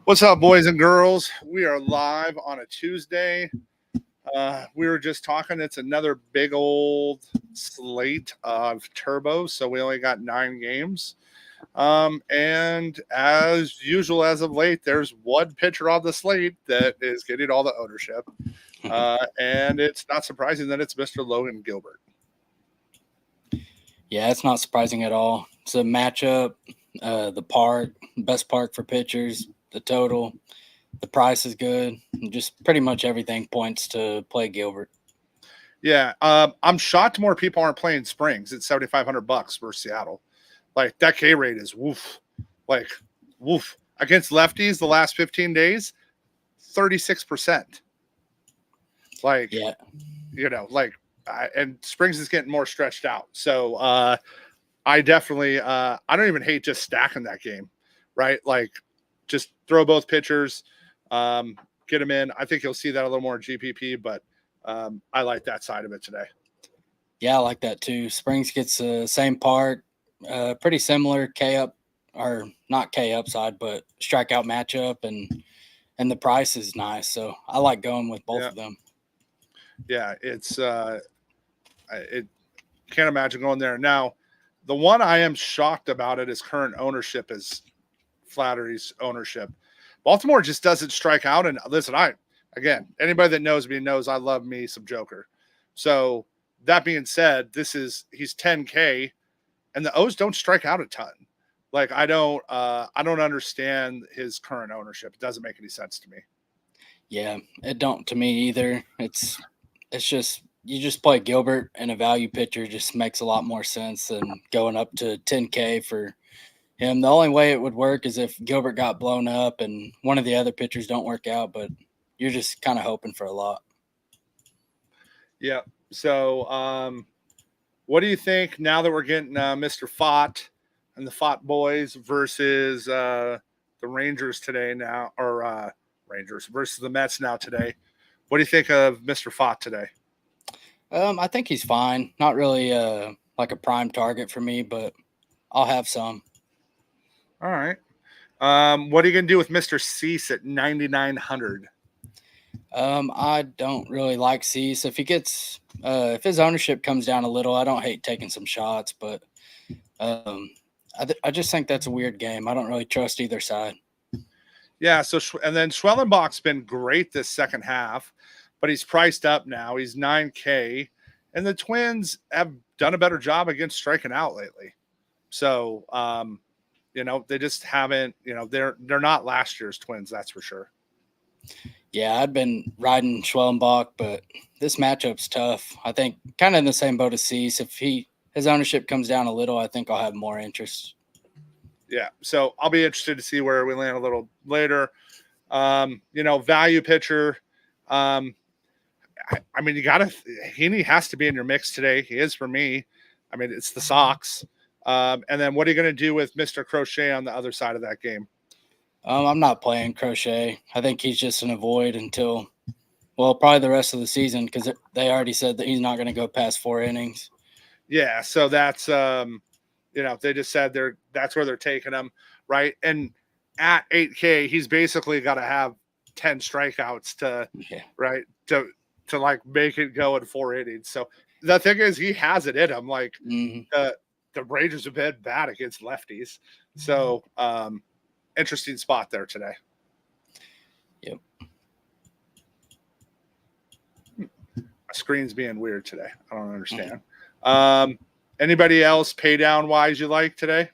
What's up, boys and girls? We are live on a Tuesday. We were just talking. It's another big old slate of turbos, so we only got 9 games. And as usual, as of late, there's one pitcher on the slate that is getting all the ownership. And it's not surprising that it's Mr. Logan Gilbert. Yeah, it's not surprising at all. It's a matchup, the park, best park for pitchers, the total, the price is good. Just pretty much everything points to play Gilbert. Yeah, I'm shocked more people aren't playing Springs at $7,500 for Seattle. Like that K rate is woof, like woof against lefties the last 15 days, 36%. Like, yeah, and Springs is getting more stretched out. So I definitely, I don't even hate just stacking that game, right? Like, just throw both pitchers, get them in. I think you'll see that a little more in GPP, but I like that side of it today. Yeah, I like that too. Springs gets the same part, pretty similar K up, or not K upside, but strikeout matchup, and the price is nice. So I like going with both of them. Yeah, it's it can't imagine going there. Now, the one I am shocked about it is current ownership is Flattery's ownership. Baltimore just doesn't strike out. And listen, anybody that knows me knows I love me some Joker. So that being said, he's 10K and the O's don't strike out a ton. Like I don't understand his current ownership. It doesn't make any sense to me. Yeah, it don't to me either. It's just you just play Gilbert and a value pitcher just makes a lot more sense than going up to 10K for him. The only way it would work is if Gilbert got blown up and one of the other pitchers don't work out, but you're just kind of hoping for a lot. Yeah. So, what do you think now that we're getting Mr. Fott and the Fott boys versus the Rangers today now, or Rangers versus the Mets now today? What do you think of Mr. Fott today? I think he's fine. Not really like a prime target for me, but I'll have some. All right. What are you going to do with Mr. Cease at 9,900? I don't really like Cease. If he gets, if his ownership comes down a little, I don't hate taking some shots, but I just think that's a weird game. I don't really trust either side. Yeah. So, and then Schwellenbach's been great this second half, but he's priced up now. He's 9K, and the Twins have done a better job against striking out lately. So, they just haven't. They're not last year's Twins, that's for sure. Yeah, I've been riding Schwellenbach, but this matchup's tough. I think kind of in the same boat as Cease. If his ownership comes down a little, I think I'll have more interest. Yeah, so I'll be interested to see where we land a little later. Value pitcher. Heaney has to be in your mix today. He is for me. I mean, it's the Sox. And then what are you going to do with Mr. Crochet on the other side of that game? I'm not playing Crochet. I think he's just an avoid until, probably the rest of the season because they already said that he's not going to go past 4 innings. Yeah, so that's they just said that's where they're taking him, right? And at 8K, he's basically got to have 10 strikeouts to like make it go in 4 innings. So the thing is, he has it in him. Like the Rangers have been bad against lefties, so interesting spot there today. Yep. My screen's being weird today. I don't understand. Anybody else pay down wise you like today?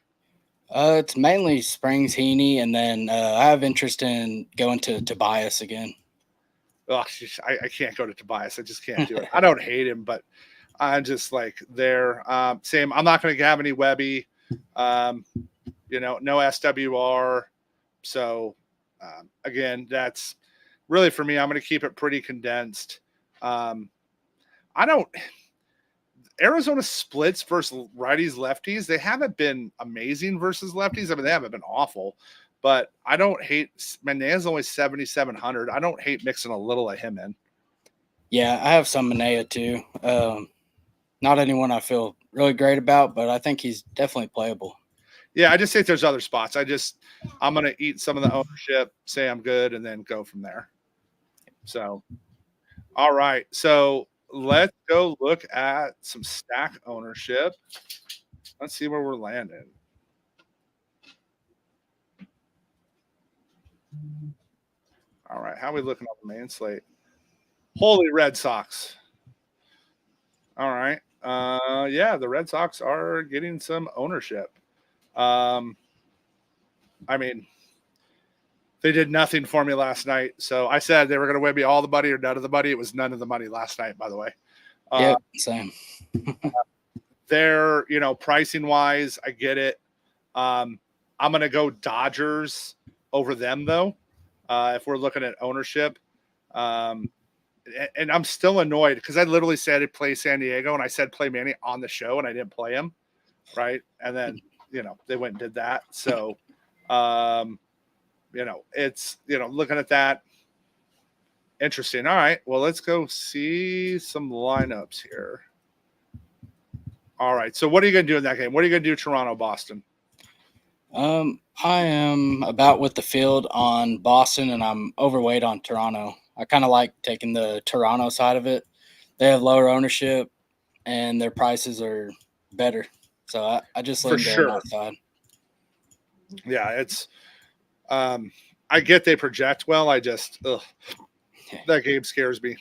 It's mainly Springs, Heaney, and then I have interest in going to Tobias again. Oh, I can't go to Tobias. I just can't do it. I don't hate him, but I'm just like there. Same. I'm not going to have any Webby. No SWR. So again, that's really for me. I'm going to keep it pretty condensed. Arizona splits versus righties, lefties. They haven't been amazing versus lefties. I mean, they haven't been awful, but I don't hate. Manea's only 7,700. I don't hate mixing a little of him in. Yeah, I have some Manea too. Not anyone I feel really great about, but I think he's definitely playable. Yeah, I just think there's other spots. I'm gonna eat some of the ownership, say I'm good, and then go from there. So, all right. So let's go look at some stack ownership. Let's see where we're landing. All right, how are we looking on the main slate? Holy Red Sox. All right. Yeah, the Red Sox are getting some ownership. I mean, they did nothing for me last night. So I said they were going to win me all the money or none of the money. It was none of the money last night, by the way. Yeah, same. They're, pricing wise, I get it. I'm going to go Dodgers over them, though, if we're looking at ownership. And I'm still annoyed because I literally said I'd play San Diego and I said play Manny on the show and I didn't play him. Right. And then, they went and did that. So, it's, looking at that. Interesting. All right. Well, let's go see some lineups here. All right. So what are you going to do in that game? What are you going to do, Toronto, Boston? I am about with the field on Boston, and I'm overweight on Toronto. I kind of like taking the Toronto side of it. They have lower ownership, and their prices are better. So I just lean there on that side. Yeah, it's I get they project well. I just that game scares me.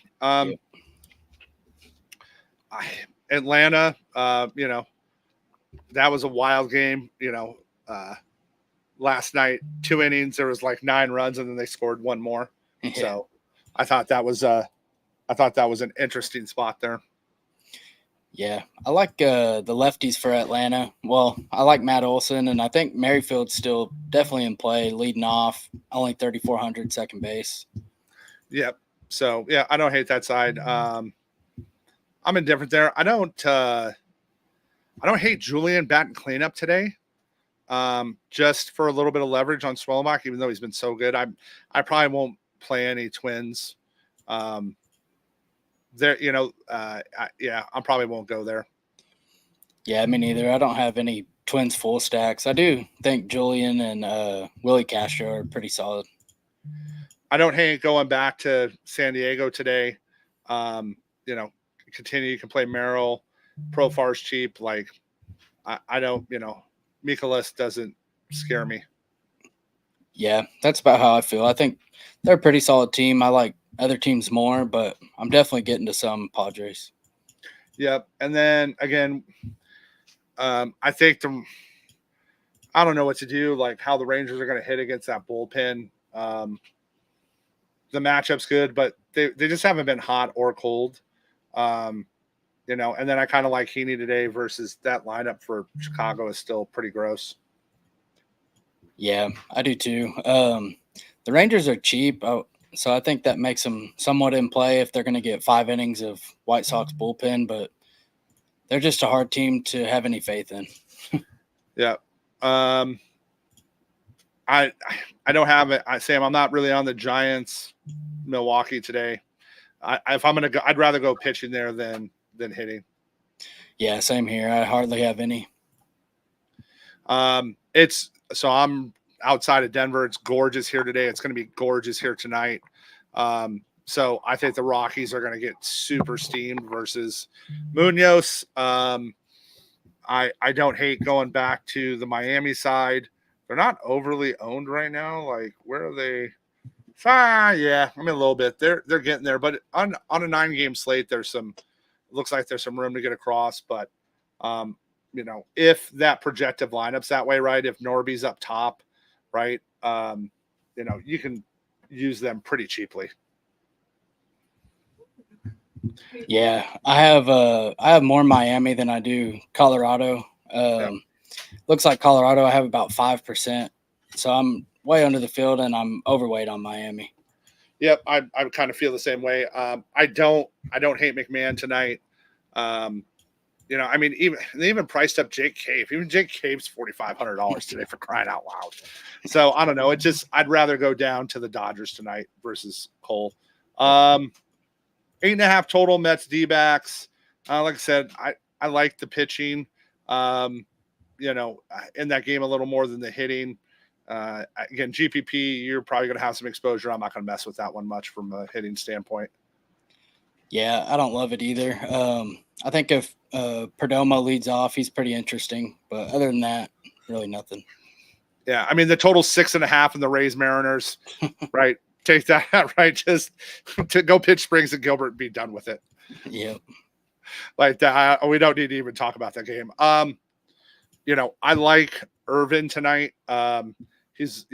Atlanta, that was a wild game. Last night, 2 innings, there was like 9 runs, and then they scored one more. Yeah. So I thought that was an interesting spot there. Yeah, I like the lefties for Atlanta. Well, I like Matt Olson, and I think Merrifield's still definitely in play, leading off, only 3,400 second base. Yep. So yeah, I don't hate that side. I'm indifferent there. I don't hate Julian batting cleanup today. Just for a little bit of leverage on Swellbach, even though he's been so good. I probably won't play any Twins. There, I probably won't go there. Yeah, me neither. I don't have any Twins full stacks. I do think Julian and Willie Castro are pretty solid. I don't hate going back to San Diego today. Continue. You can play Merrill. Profar's cheap. Like, I don't, Mikolas doesn't scare me. Yeah, that's about how I feel. I think they're a pretty solid team. I like other teams more, but I'm definitely getting to some Padres. Yep. And then again, I think I don't know what to do, like how the Rangers are going to hit against that bullpen. The matchup's good, but they just haven't been hot or cold. And then I kind of like Heaney today versus that lineup for Chicago is still pretty gross. Yeah, I do too. The Rangers are cheap, so I think that makes them somewhat in play if they're going to get 5 innings of White Sox bullpen, but they're just a hard team to have any faith in. Yeah. I don't have it. Sam, I'm not really on the Giants Milwaukee today. If I'm going to go, I'd rather go pitching there than hitting. Yeah, same here. I hardly have any. So I'm outside of Denver. It's gorgeous here today. It's going to be gorgeous here tonight. So I think the Rockies are going to get super steamed versus Munoz. I don't hate going back to the Miami side. They're not overly owned right now. Like, where are they? Yeah, I mean a little bit. They're getting there, but on a 9-game slate, looks like there's some room to get across. But if that projective lineup's that way, right? If Norby's up top, right? You can use them pretty cheaply. Yeah, I have more Miami than I do Colorado. Looks like Colorado, I have about 5%. So I'm way under the field and I'm overweight on Miami. Yep, I kind of feel the same way. I don't hate McMahon tonight. I mean, even priced up Jake Cave. Even Jake Cave's $4,500 today for crying out loud. So I don't know. I'd rather go down to the Dodgers tonight versus Cole. 8.5 total Mets D-backs. Like I said, I like the pitching. in that game a little more than the hitting. Again, GPP, you're probably going to have some exposure. I'm not going to mess with that one much from a hitting standpoint. Yeah, I don't love it either. I think if Perdomo leads off, he's pretty interesting. But other than that, really nothing. Yeah, I mean, the total 6.5 in the Rays Mariners, right? Take that, right? Just to go pitch Springs and Gilbert and be done with it. Yep. Like that. We don't need to even talk about that game. I like Irvin tonight. He's,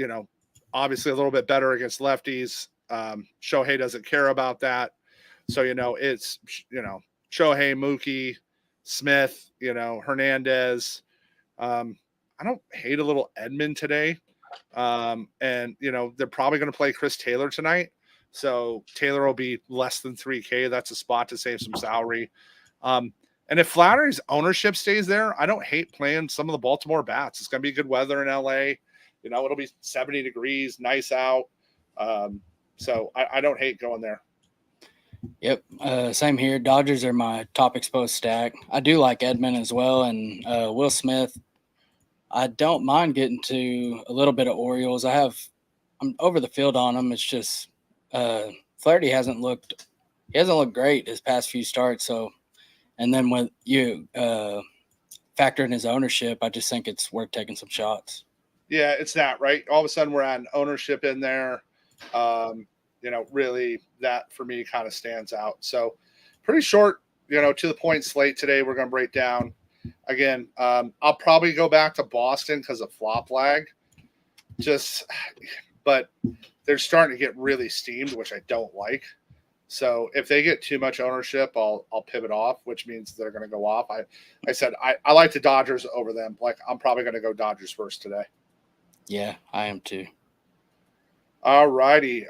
obviously a little bit better against lefties. Shohei doesn't care about that. So, it's, Shohei, Mookie, Smith, Hernandez. I don't hate a little Edmund today. And, they're probably going to play Chris Taylor tonight. So Taylor will be less than 3K. That's a spot to save some salary. And if Flattery's ownership stays there, I don't hate playing some of the Baltimore bats. It's going to be good weather in LA. It'll be 70 degrees, nice out. So I don't hate going there. Yep. Same here. Dodgers are my top exposed stack. I do like Edmund as well. And Will Smith, I don't mind getting to a little bit of Orioles. I'm over the field on them. It's just Flaherty hasn't looked great his past few starts. So, and then when you factor in his ownership, I just think it's worth taking some shots. Yeah, it's that, right? All of a sudden we're adding ownership in there. Really that for me kind of stands out. So pretty short, to the point slate today. We're going to break down again. I'll probably go back to Boston because of flop lag. But they're starting to get really steamed, which I don't like. So if they get too much ownership, I'll pivot off, which means they're going to go off. I said I like the Dodgers over them. Like I'm probably going to go Dodgers first today. Yeah, I am too. All righty.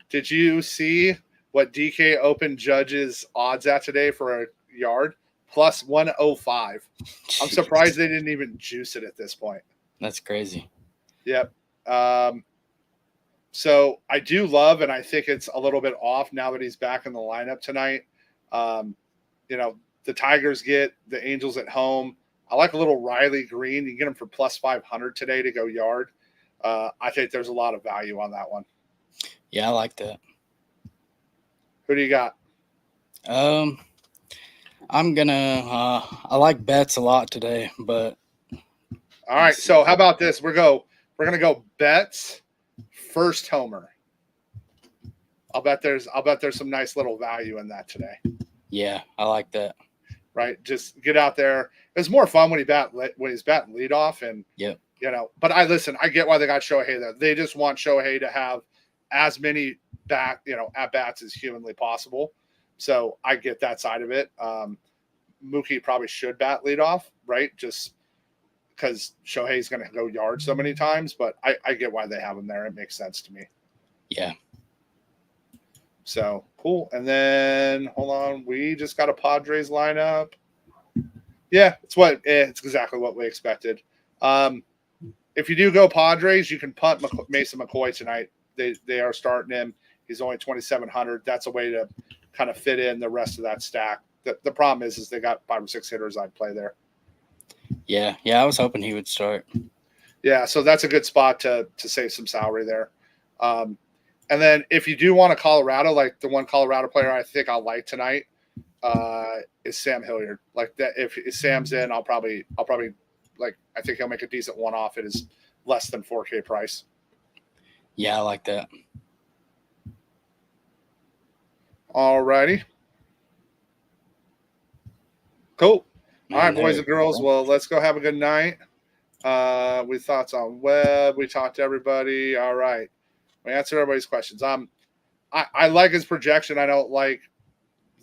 Did you see what DK opened Judge's odds at today for a yard? Plus 105. I'm surprised they didn't even juice it at this point. That's crazy. Yep. So I do love, and I think it's a little bit off now that he's back in the lineup tonight. The Tigers get the Angels at home. I like a little Riley Green. You can get him for plus 500 today to go yard. I think there's a lot of value on that one. Yeah, I like that. Who do you got? I'm gonna. I like Betts a lot today, but all right. So how about this? We're gonna go Betts first homer. I'll bet there's some nice little value in that today. Yeah, I like that. Right, just get out there. It's more fun when he's batting leadoff, and yep. But I get why they got Shohei there. They just want Shohei to have as many at bats as humanly possible. So I get that side of it. Mookie probably should bat leadoff, right? Just because Shohei's going to go yard so many times, but I get why they have him there. It makes sense to me. Yeah. So cool. And then hold on, we just got a Padres lineup. Yeah, it's exactly what we expected. If you do go Padres, you can punt Mason McCoy tonight. They are starting him. He's only 2,700. That's a way to kind of fit in the rest of that stack. The problem is they got 5 or 6 hitters I'd play there. Yeah, I was hoping he would start. Yeah, so that's a good spot to save some salary there. And then if you do want a Colorado, like the one Colorado player I think I'll like tonight is Sam Hilliard. Like that, if Sam's in, I'll probably I think he'll make a decent one-off. It is less than 4K price. Yeah, I like that. All righty. Cool. All right, boys and girls. Well, let's go have a good night. We thoughts on Webb. We talked to everybody. All right. We answered everybody's questions. I like his projection. I don't like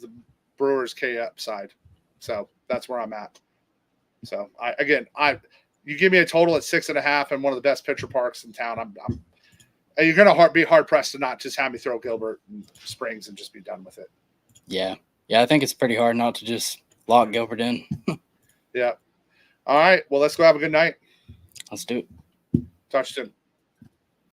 the Brewers K upside. So that's where I'm at. So you give me a total at 6.5 and one of the best pitcher parks in town. You're gonna be hard pressed to not just have me throw Gilbert and Springs and just be done with it. Yeah. I think it's pretty hard not to just lock Gilbert in. Yeah. All right. Well, let's go have a good night. Let's do it. Talk to you soon.